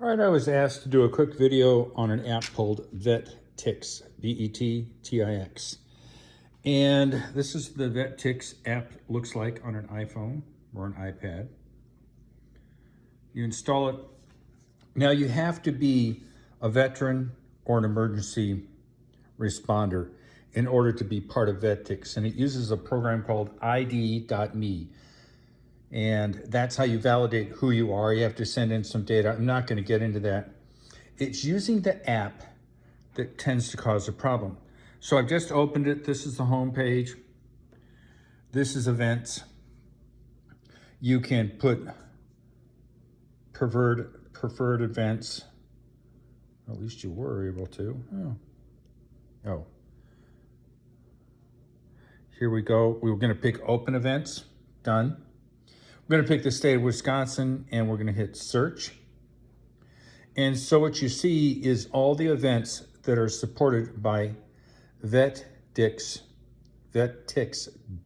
All right, I was asked to do a quick video on an app called Vet Tix, V-E-T-T-I-X. And this is the Vet Tix app looks like on an iPhone or an iPad. You install it. Now you have to be a veteran or an emergency responder in order to be part of Vet Tix. And it uses a program called ID.me. And that's how you validate who you are. You have to send in some data. I'm not going to get into that. It's using the app that tends to cause a problem. So I've just opened it. This is the home page. This is events. You can put preferred events. At least you were able to. Oh. Here we go. We were going to pick open events. Done. We're going to pick the state of Wisconsin and we're going to hit search. And so what you see is all the events that are supported by Vet Tix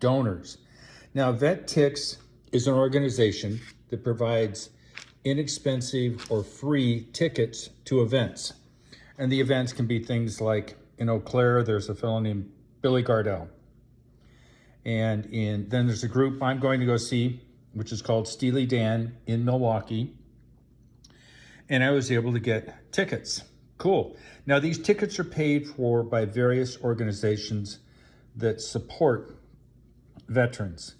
donors. Now, Vet Tix is an organization that provides inexpensive or free tickets to events. And the events can be things like in Eau Claire, there's a fellow named Billy Gardell. And then there's a group I'm going to go see, which is called Steely Dan in Milwaukee. And I was able to get tickets. Cool. Now these tickets are paid for by various organizations that support veterans.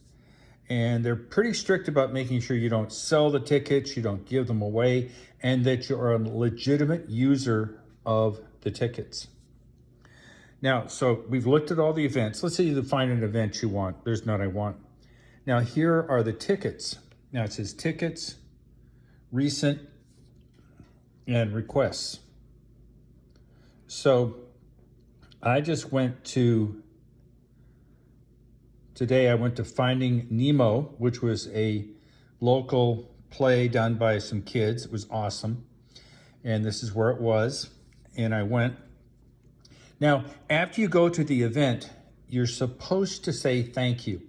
And they're pretty strict about making sure you don't sell the tickets, you don't give them away, and that you're a legitimate user of the tickets. Now, so we've looked at all the events. Let's say you find an event you want. There's none I want. Now here are the tickets. Now it says tickets, recent, and requests. So I just went to, today I went to Finding Nemo, which was a local play done by some kids. It was awesome. And this is where it was. And I went. Now, after you go to the event, you're supposed to say thank you.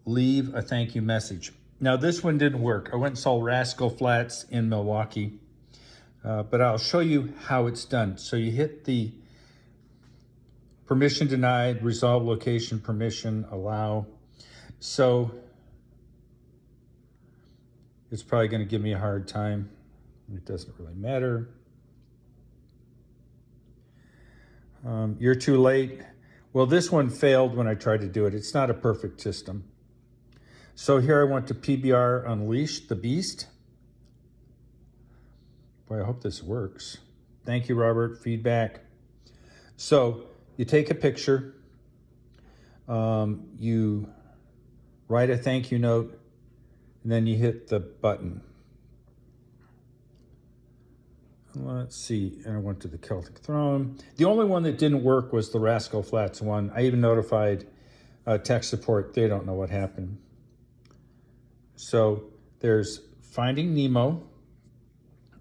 Leave a thank you message. Now this one didn't work. I went and saw Rascal Flatts in Milwaukee, but I'll show you how it's done. So you hit the permission denied, resolve location, permission, allow. So it's probably going to give me a hard time. It doesn't really matter. You're too late. Well, this one failed when I tried to do it. It's not a perfect system. So here I went to PBR Unleash the Beast. Boy, I hope this works. Thank you, Robert. Feedback. So you take a picture. You write a thank you note, and then you hit the button. Let's see, and I went to the Celtic Throne. The only one that didn't work was the Rascal Flatts one. I even notified tech support. They don't know what happened. So there's Finding Nemo,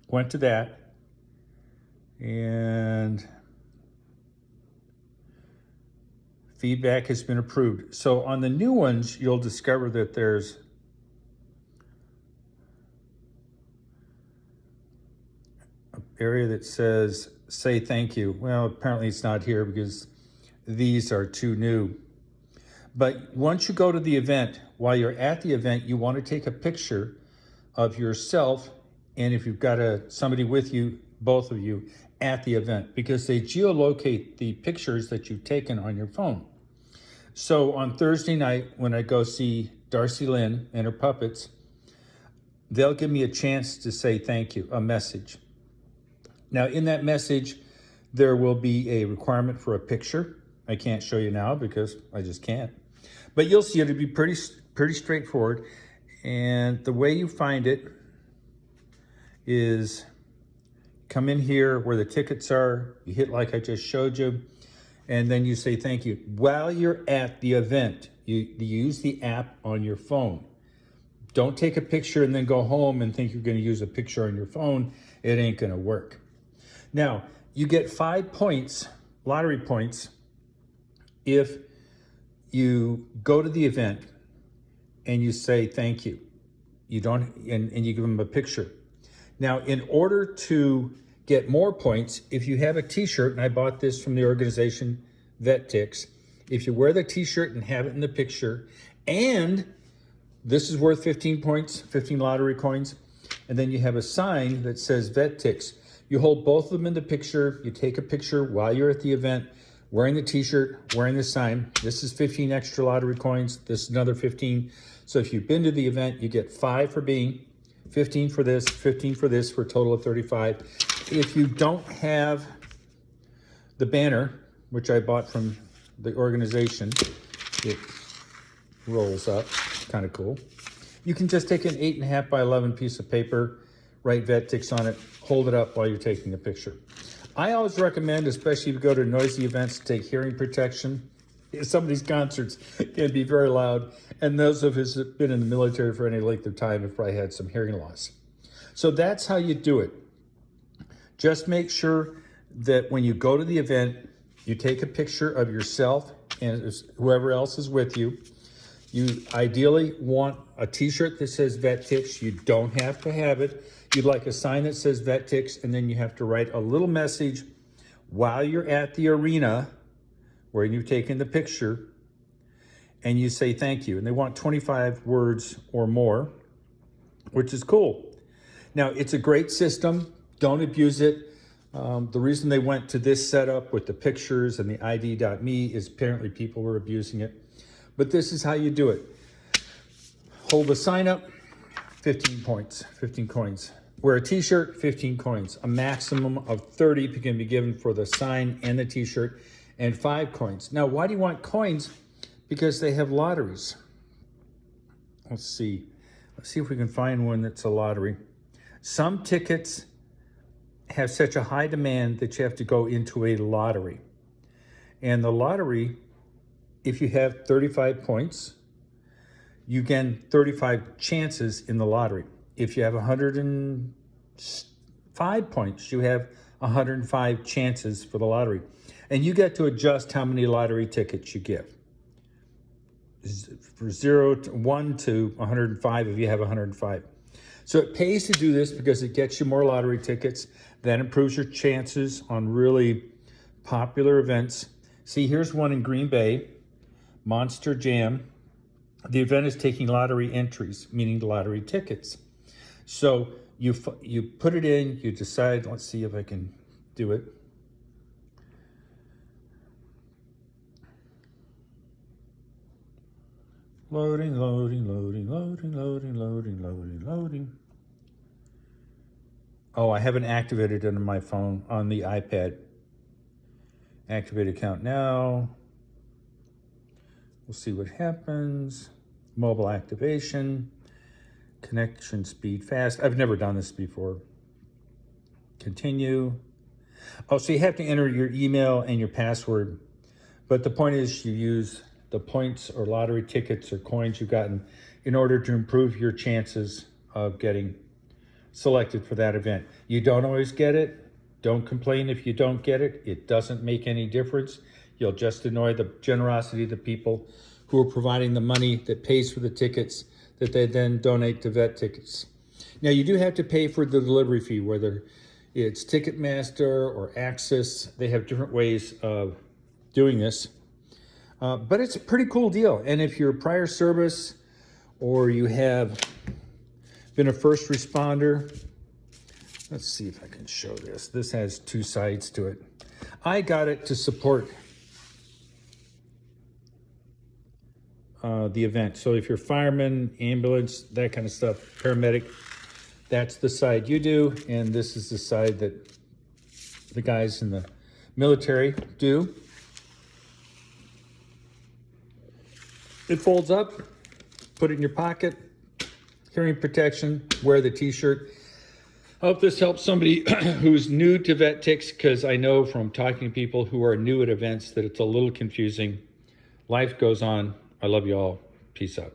went to that, and feedback has been approved. So on the new ones, you'll discover that there's an area that says, say thank you. Well, apparently it's not here because these are too new. But once you go to the event, while you're at the event, you want to take a picture of yourself, and if you've got somebody with you, both of you, at the event, because they geolocate the pictures that you've taken on your phone. So on Thursday night, when I go see Darcy Lynn and her puppets, they'll give me a chance to say thank you, a message. Now in that message, there will be a requirement for a picture. I can't show you now because I just can't. But you'll see it'll be pretty straightforward. And the way you find it is come in here where the tickets are. You hit like I just showed you. And then you say thank you. While you're at the event, you use the app on your phone. Don't take a picture and then go home and think you're going to use a picture on your phone. It ain't going to work. Now, you get 5 points, lottery points, if you go to the event and you say thank you. You don't, and you give them a picture. Now, in order to get more points, if you have a t-shirt, and I bought this from the organization Vet Tix, if you wear the t-shirt and have it in the picture, and this is worth 15 points, 15 lottery coins, and then you have a sign that says Vet Tix. You hold both of them in the picture, you take a picture while you're at the event, wearing the t-shirt, wearing the sign. This is 15 extra lottery coins, this is another 15. So if you've been to the event, you get 5 for being, 15 for this, 15 for this, for a total of 35. If you don't have the banner, which I bought from the organization, it rolls up, kind of cool. You can just take an 8.5 by 11 piece of paper, write Vet Tix on it, hold it up while you're taking a picture. I always recommend, especially if you go to noisy events, to take hearing protection. Some of these concerts can be very loud, and those of us who have been in the military for any length of time have probably had some hearing loss. So that's how you do it. Just make sure that when you go to the event, you take a picture of yourself and whoever else is with you. You ideally want a t-shirt that says Vet Tix. You don't have to have it. You'd like a sign that says Vet Tix, and then you have to write a little message while you're at the arena where you've taken the picture, and you say thank you. And they want 25 words or more, which is cool. Now, it's a great system. Don't abuse it. The reason they went to this setup with the pictures and the ID.me is apparently people were abusing it. But this is how you do it. Hold the sign up, 15 points, 15 coins. Wear a t-shirt, 15 coins. A maximum of 30 can be given for the sign and the t-shirt, and 5 coins. Now, why do you want coins? Because they have lotteries. Let's see if we can find one that's a lottery. Some tickets have such a high demand that you have to go into a lottery. And the lottery, if you have 35 points, you get 35 chances in the lottery. If you have 105 points, you have 105 chances for the lottery. And you get to adjust how many lottery tickets you give. For 1 to 105 if you have 105. So it pays to do this because it gets you more lottery tickets. That improves your chances on really popular events. See, here's one in Green Bay, Monster Jam. The event is taking lottery entries, meaning lottery tickets. So you put it in, you decide, let's see if I can do it. Loading, loading, loading, loading, loading, loading, loading, loading. Oh, I haven't activated it on my phone, on the iPad. Activate account now. We'll see what happens. Mobile activation. Connection speed fast. I've never done this before. Continue. Oh, so you have to enter your email and your password. But the point is you use the points or lottery tickets or coins you've gotten in order to improve your chances of getting selected for that event. You don't always get it. Don't complain if you don't get it. It doesn't make any difference. You'll just annoy the generosity of the people who are providing the money that pays for the tickets that they then donate to Vet Tix. Now, you do have to pay for the delivery fee, whether it's Ticketmaster or Access. They have different ways of doing this. But it's a pretty cool deal. And if you're a prior service or you have been a first responder, let's see if I can show this. This has 2 sides to it. I got it to support the event. So if you're fireman, ambulance, that kind of stuff, paramedic, that's the side you do. And this is the side that the guys in the military do. It folds up, put it in your pocket, hearing protection, wear the t-shirt. I hope this helps somebody who's new to Vet Tix, because I know from talking to people who are new at events that it's a little confusing. Life goes on. I love you all. Peace out.